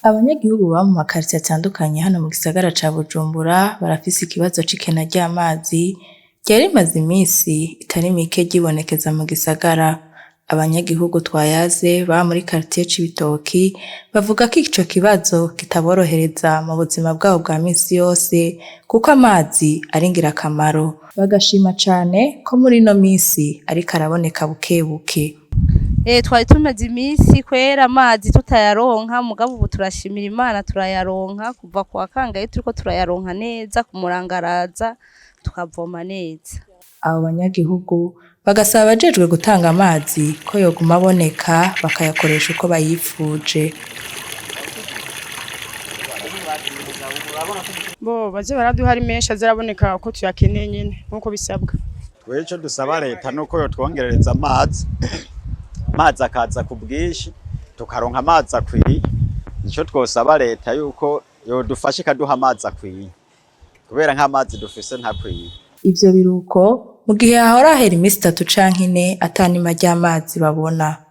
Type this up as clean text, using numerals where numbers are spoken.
Abanyagihugu baba mu makaritiye atandukanye hano mu gisagara ca Bujumbura barafise ikibazo c'ikena ry'amazi ryari rimaze imisi itari mike ryibonekeza mu gisagara. Abanyagihugu twayaze baba muri karitiye Cibitoki bavuga ko ico kibazo kitaborohereza mu buzima bwabo bwa misi yose kuko amazi ari ngirakamaro. Bagashima cane ko muri ino misi ariko araboneka bukebuke. Twari tumaze imisi kwera amazi tutayaronka mugabo ubu turashimira Imana turayaronka kuva kwa kangahe turiko turayaronka neza ku murangaraza tukavoma neza. Abo banyagihugu bagasaba abajejwe gutanga amazi ko yoguma aboneka bakayakoresha uko bayifuje. Baze baraduha ari menshi azaraboneka ko tuyakeneye nyene nkuko bisabwa. Twebwe ico dusaba leta nuko yotwongerereza amazi akaza ku bwinshi tukaronka amazi akwiye. Nico twosaba leta yuko yodufasha ikaduha amazi akwiye kubera nk'amazi dufise ntakwiye. Ivyo biruko mu gihe hahora hahera imisi 3 canke 4 atanima ry'amazi babona.